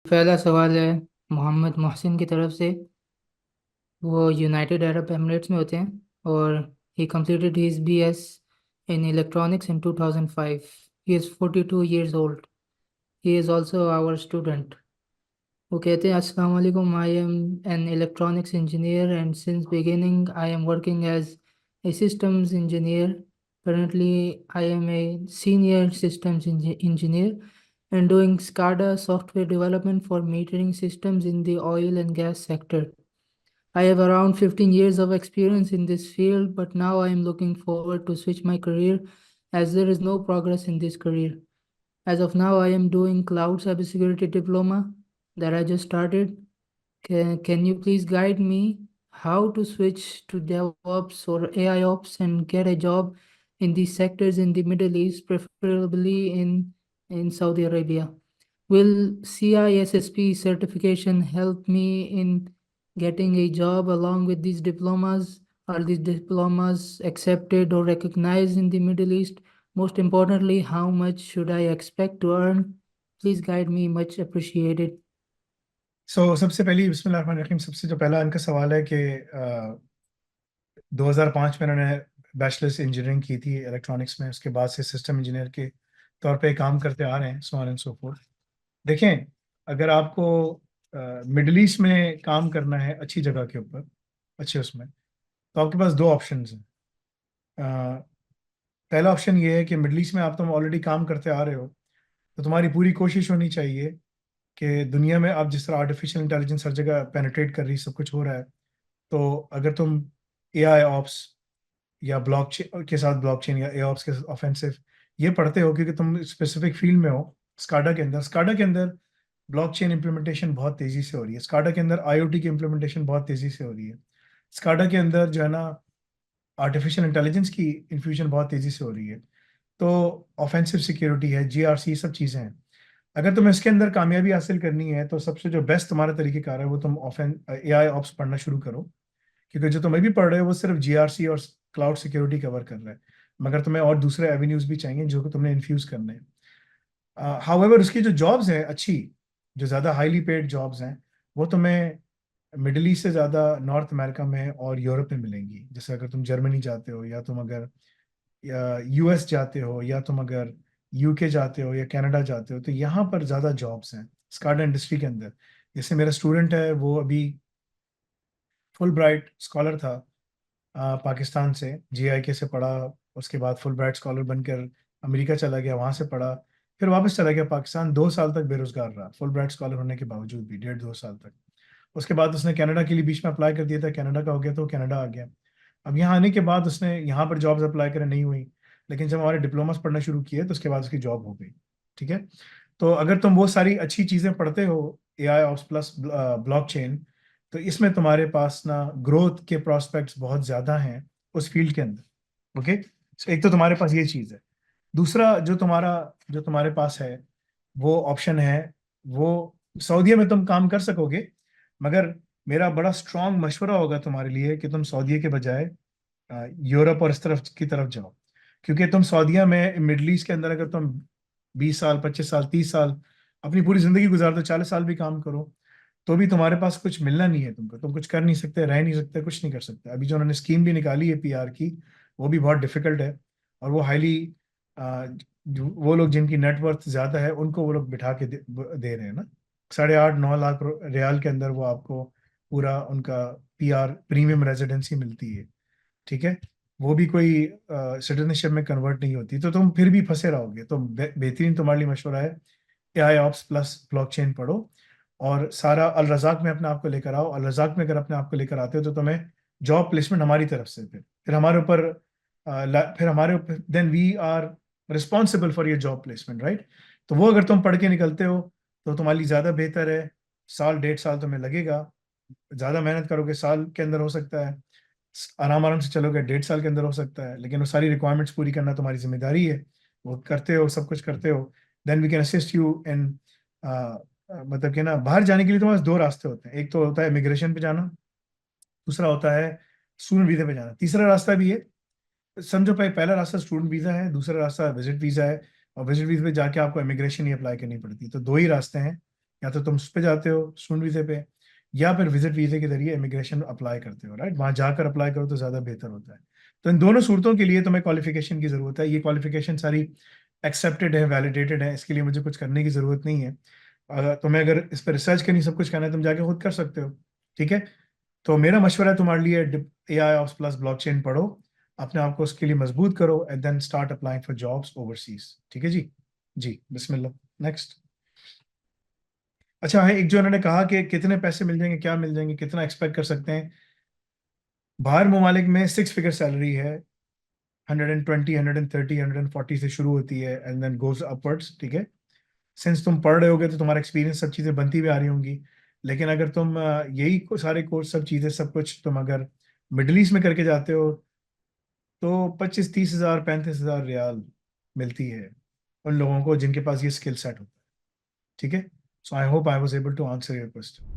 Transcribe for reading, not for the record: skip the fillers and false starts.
पहला सवाल है मोहम्मद मोहसिन की तरफ से। वो यूनाइटेड अरब एमिरेट्स में होते हैं और ही completed his BS in electronics in 2005. He is 42 years old. He is also our student. वो कहते हैं अस्सलाम वालेकुम, I am an electronics engineer and since beginning I am working as a systems engineer. Currently I am a senior systems engineer and doing SCADA software development for metering systems in the oil and gas sector. I have around 15 years of experience in this field, but now I am looking forward to switch my career as there is no progress in this career. As of now, I am doing cloud cybersecurity diploma that I just started. Can you please guide me how to switch to DevOps or AI Ops and get a job in these sectors in the Middle East, preferably in Saudi Arabia? Will CISSP certification help me in getting a job along with these diplomas? Are these diplomas accepted or recognized in the Middle East? Most importantly, how much should I expect to earn? Please guide me, much appreciated. सबसे पहली बिस्मिल्लाहिर्रहमानिर्रहीम। सबसे जो पहला इनका सवाल है कि 2005 में इन्होंने बैचलर्स इंजीनियरिंग की थी इलेक्ट्रॉनिक्स में, उसके बाद से सिस्टम इंजीनियर के तौर पे काम करते आ रहे हैं, so on and so fourth. देखें, अगर आपको मिडल ईस्ट में काम करना है अच्छी जगह के ऊपर, अच्छे उसमें, तो आपके पास दो ऑप्शंस हैं। अ, पहला ऑप्शन ये है कि मिडल ईस्ट में आप तुम ऑलरेडी काम करते आ रहे हो, तो तुम्हारी पूरी कोशिश होनी चाहिए कि दुनिया में आप जिस तरह आर्टिफिशियल इंटेलिजेंस हर जगह पेनिट्रेट कर रही, सब कुछ हो रहा है, तो अगर तुम एआई ऑप्स या ब्लॉकचेन के साथ, ब्लॉकचेन या एऑप्स के साथ ऑफेंसिव ये पढ़ते हो, क्योंकि तुम स्पेसिफिक फील्ड में हो। स्काडा के अंदर ब्लॉकचेन इंप्लीमेंटेशन बहुत तेजी से हो रही है। स्काडा के अंदर आईओटी की इंप्लीमेंटेशन बहुत तेजी से हो रही है। स्काडा के अंदर जो है ना, आर्टिफिशियल इंटेलिजेंस की इन्फ्यूजन बहुत तेजी से हो रही है। तो ऑफेंसिव सिक्योरिटी है, जीआरसी, सब चीज़ें हैं। अगर तुम्हें इसके अंदर कामयाबी हासिल करनी है, तो सबसे जो बेस्ट तुम्हारा तरीकेकार है वो तुम एआई ऑप्स पढ़ना शुरू करो, क्योंकि जो तुम अभी पढ़ रहे हो वो सिर्फ जीआरसी और क्लाउड सिक्योरिटी कवर कर रहा है, मगर तुम्हें और दूसरे एवेन्यूज भी चाहिए जो कि तुमने इन्फ्यूज करने हैं। हाउएवर उसकी जो जॉब्स हैं अच्छी, जो ज़्यादा हाईली पेड जॉब्स हैं, वो तुम्हें मिडिल ईस्ट से ज़्यादा नॉर्थ अमेरिका में और यूरोप में मिलेंगी। जैसे अगर तुम जर्मनी जाते हो, या तुम अगर यूएस जाते हो, या तुम अगर यूके जाते हो या कनाडा जाते हो, तो यहाँ पर ज़्यादा जॉब्स हैं स्काडा इंडस्ट्री के अंदर। जैसे मेरा स्टूडेंट है, वो अभी फुल ब्राइट स्कॉलर था, पाकिस्तान से जीआईके से पढ़ा, उसके बाद फुल ब्राइट स्कॉलर बनकर अमेरिका चला गया, वहाँ से पढ़ा, फिर वापस चला गया पाकिस्तान। 2 साल तक बेरोजगार रहा, फुल ब्राइट स्कॉलर होने के बावजूद भी, 1.5-2 साल तक। उसके बाद उसने कनाडा के लिए बीच में अप्लाई कर दिया था, कनाडा का हो गया तो वो कनाडा आ गया। अब यहाँ आने के बाद उसने यहाँ पर जॉब्स अप्लाई करें, नहीं हुई, लेकिन जब हमारे डिप्लोमास पढ़ना शुरू किए तो उसके बाद उसकी जॉब हो गई। ठीक है, तो अगर तुम वो सारी अच्छी चीज़ें पढ़ते हो, एआई ऑप्स प्लस ब्लॉकचेन, तो इसमें तुम्हारे पास ना ग्रोथ के प्रोस्पेक्ट्स बहुत ज़्यादा हैं उस फील्ड के अंदर। ओके, एक तो तुम्हारे पास ये चीज़ है। दूसरा जो तुम्हारे पास है वो ऑप्शन है, वो सऊदीया में तुम काम कर सकोगे, मगर मेरा बड़ा स्ट्रांग मशवरा होगा तुम्हारे लिए कि तुम सऊदीया के बजाय यूरोप और इस तरफ की तरफ जाओ। क्योंकि तुम सऊदीया में, मिडल ईस्ट के अंदर, अगर तुम 20 साल, 25 साल, 30 साल अपनी पूरी जिंदगी गुजार दो, 40 साल भी काम करो, तो भी तुम्हारे पास कुछ मिलना नहीं है तुमको। तुम कुछ कर नहीं सकते, रह नहीं सकते, कुछ नहीं कर सकते। अभी जो उन्होंने स्कीम भी निकाली है पीआर की, वो भी बहुत डिफिकल्ट है। और वो हाईली, वो लोग जिनकी नेटवर्थ ज्यादा है उनको वो लोग बिठा के दे रहे हैं ना। 8.5-9 लाख रियाल के अंदर वो आपको पूरा उनका पीआर, प्रीमियम रेजिडेंसी मिलती है। ठीक है, वो भी कोई सिटीजनशिप में कन्वर्ट नहीं होती, तो तुम फिर भी फंसे रहोगे। तो बेहतरीन तुम्हारे लिए मशवरा है, एआई ऑप्स प्लस ब्लॉकचेन पढ़ो, और सारा अल रज़ाक में अपने आप को लेकर आओ। अल रज़ाक में अगर अपने आप को लेकर आते हो, तो तुम्हें जॉब प्लेसमेंट हमारी तरफ से, फिर हमारे ऊपर, फिर हमारे ऊपर, then we are responsible for your job placement, right. तो वो अगर तुम पढ़ के निकलते हो तो तुम्हारे लिए ज़्यादा बेहतर है। साल 1.5 साल तुम्हें लगेगा, ज़्यादा मेहनत करोगे साल के अंदर हो सकता है, आराम आराम से चलोगे 1.5 साल के अंदर हो सकता है, लेकिन वो सारी रिक्वायरमेंट्स पूरी करना तुम्हारी जिम्मेदारी है। वो करते हो, सब कुछ करते हो, then we can assist you in, मतलब कि ना, बाहर जाने के लिए तुम्हारे पास दो रास्ते होते हैं। एक तो होता है इमिग्रेशन पे जाना, दूसरा होता है स्टूडेंट वीजा पे जाना, तीसरा रास्ता भी है। समझो भाई, पहला रास्ता स्टूडेंट वीजा है, दूसरा रास्ता विजिट वीजा है, और विजिट वीजा पे जाके आपको इमिग्रेशन ही अप्लाई करनी पड़ती है। तो दो ही रास्ते हैं। या तो तुम उस पे जाते हो स्टूडेंट वीजे पे, या फिर विजिट वीजे के जरिए इमिग्रेशन अप्लाई करते हो, राइट? वहां जाकर अप्लाई करो तो ज्यादा बेहतर होता है। तो इन दोनों सूरतों के लिए तुम्हें क्वालिफिकेशन की जरूरत है। ये क्वालिफिकेशन सारी एक्सेप्टेड है, वैलिडेटेड है, इसके लिए मुझे कुछ करने की जरूरत नहीं है। तुम्हें अगर इस पर रिसर्च करनी, सब कुछ करना है, तुम जाके खुद कर सकते हो, ठीक है? तो मेरा मशवरा है तुम्हारे लिए, AI ऑप्स प्लस ब्लॉकचेन पढ़ो, अपने आप को उसके लिए मजबूत करो, and then start applying for jobs overseas. ठीक है जी? जी, बिस्मिल्लाह। नेक्स्ट। अच्छा है, एक जो उन्होंने कहा कि कितने पैसे मिल जाएंगे, क्या मिल जाएंगे, कितना एक्सपेक्ट कर सकते हैं। बाहर ममालिक में 6 फिगर सैलरी है, 120, 130, 140 से शुरू होती है, एंड देन गोज अपवर्ड्स, ठीक है? सिंस तुम पढ़ रहे होगे तो तुम्हारा एक्सपीरियंस, सब चीज़ें बनती भी आ रही होंगी। लेकिन अगर तुम यही सारे कोर्स, सब चीज़ें, सब कुछ तुम अगर मिडल ईस्ट में करके जाते हो, तो 25-30 हज़ार, 35 हज़ार रियाल मिलती है उन लोगों को जिनके पास ये स्किल सेट होता है। ठीक है? So I hope I was able to answer your question.